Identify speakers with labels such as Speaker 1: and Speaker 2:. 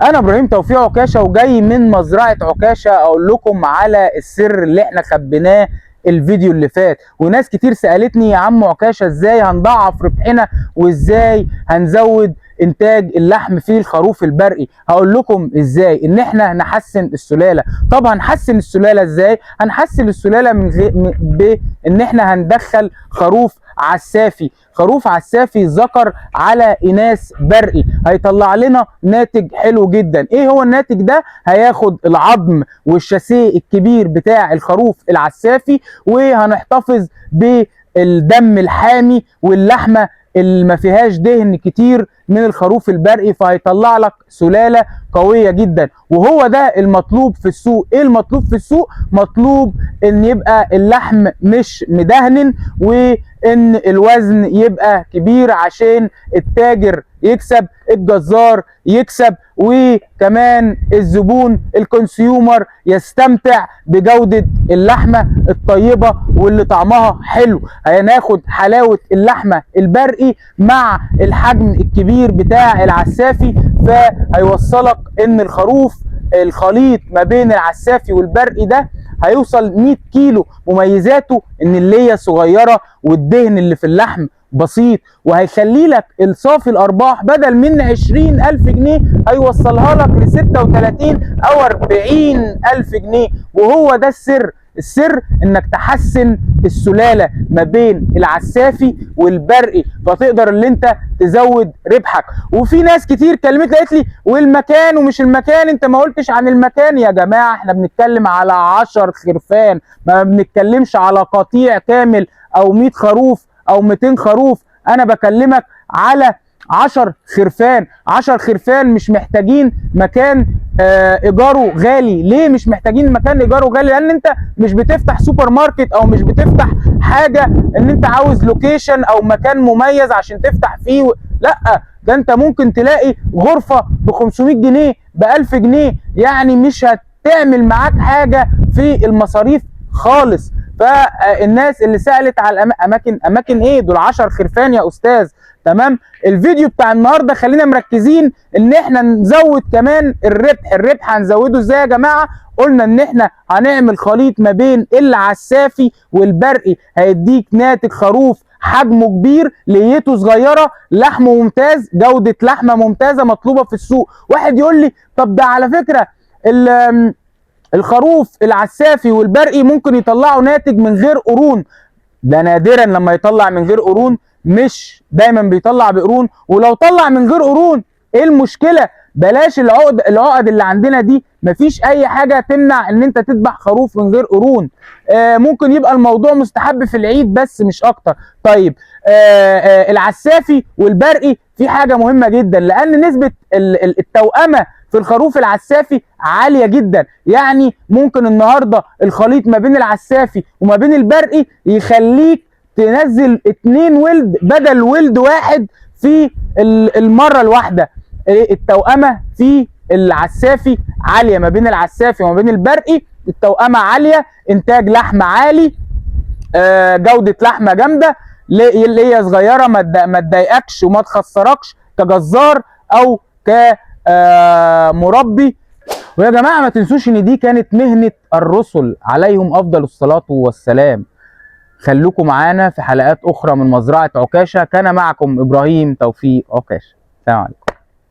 Speaker 1: انا ابراهيم توفيق عكاشه، وجاي من مزرعه عكاشه اقول لكم على السر اللي احنا خبيناه الفيديو اللي فات. وناس كتير سالتني يا عم عكاشه ازاي هنضاعف ربحنا وازاي هنزود انتاج اللحم في الخروف البرقي. هقول لكم ازاي ان احنا نحسن السلاله. طب هنحسن السلاله ازاي؟ هنحسن السلاله بان احنا هندخل خروف عسافي، خروف عسافي ذكر على اناث برقي، هيطلع لنا ناتج حلو جدا. ايه هو الناتج ده؟ هياخد العظم والشاسيه الكبير بتاع الخروف العسافي، وهنحتفظ بالدم الحامي واللحمه اللي ما فيهاش دهن كتير من الخروف البرقي، فهيطلع لك سلاله قويه جدا. وهو ده المطلوب في السوق. ايه المطلوب في السوق؟ مطلوب ان يبقى اللحم مش مدهن، وان الوزن يبقى كبير عشان التاجر يكسب، الجزار يكسب، وكمان الزبون الكونسيومر يستمتع بجودة اللحمة الطيبة واللي طعمها حلو. هناخد حلاوة اللحمة البرقي مع الحجم الكبير بتاع العسافي، فهيوصلك ان الخروف الخليط ما بين العسافي والبرقي ده هيوصل 100 كيلو. مميزاته ان اللية صغيرة والدهن اللي في اللحم بسيط، وهيخلي لك الصافي الارباح بدل من 20,000 جنيه هيوصلها لك ل 36 او 40,000 جنيه. وهو ده السر. السر انك تحسن السلاله ما بين العسافي والبرقي، فتقدر اللي انت تزود ربحك. وفي ناس كتير كلمتني قالت لي والمكان ومش المكان، انت ما قلتش عن المكان. يا جماعه احنا بنتكلم على 10 خرفان، ما بنتكلمش على قطيع كامل او 100 خروف او 200 خروف. انا بكلمك على 10 خرفان. 10 خرفان مش محتاجين مكان ايجاره غالي. ليه مش محتاجين مكان ايجاره غالي؟ لان انت مش بتفتح سوبر ماركت او مش بتفتح حاجه ان انت عاوز لوكيشن او مكان مميز عشان تفتح فيه. لا، ده انت ممكن تلاقي غرفه ب 500 جنيه ب 1000 جنيه، يعني مش هتعمل معاك حاجه في المصاريف خالص. فالناس اللي سالت على اماكن ايه؟ دول 10 خرفان يا استاذ. تمام. الفيديو بتاع النهارده خلينا مركزين ان احنا نزود كمان الربح. الربح هنزوده ازاي يا جماعه؟ قلنا ان احنا هنعمل خليط ما بين العسافي والبرقي، هيديك ناتج خروف حجمه كبير، ليته صغيره، لحمه ممتاز، جوده لحمه ممتازه مطلوبه في السوق. واحد يقول لي طب ده على فكره الخروف العسافي والبرقي ممكن يطلعوا ناتج من غير قرون. ده نادرا لما يطلع من غير قرون، مش دايما بيطلع بقرون. ولو طلع من غير قرون ايه المشكله؟ بلاش العقد اللي عندنا دي. مفيش اي حاجه تمنع ان انت تذبح خروف من غير قرون. ممكن يبقى الموضوع مستحب في العيد بس مش اكتر. طيب العسافي والبرقي في حاجه مهمه جدا، لان نسبه التوأمه في الخروف العسافي عاليه جدا. يعني ممكن النهارده الخليط ما بين العسافي وما بين البرقي يخليك تنزل 2 ولد بدل ولد واحد في المره الواحده. التوأمه في العسافي عاليه، ما بين العسافي وما بين البرقي التوأمه عاليه، انتاج لحم عالي، جوده لحمه جامده، اللي هي صغيره ما تضايقكش وما تخسركش كجزار او كمربي. ويا جماعه ما تنسوش ان دي كانت مهنه الرسل عليهم افضل الصلاه والسلام. خلوكم معانا في حلقات اخرى من مزرعه عكاشه. كان معكم ابراهيم توفيق عكاشه. السلام عليكم.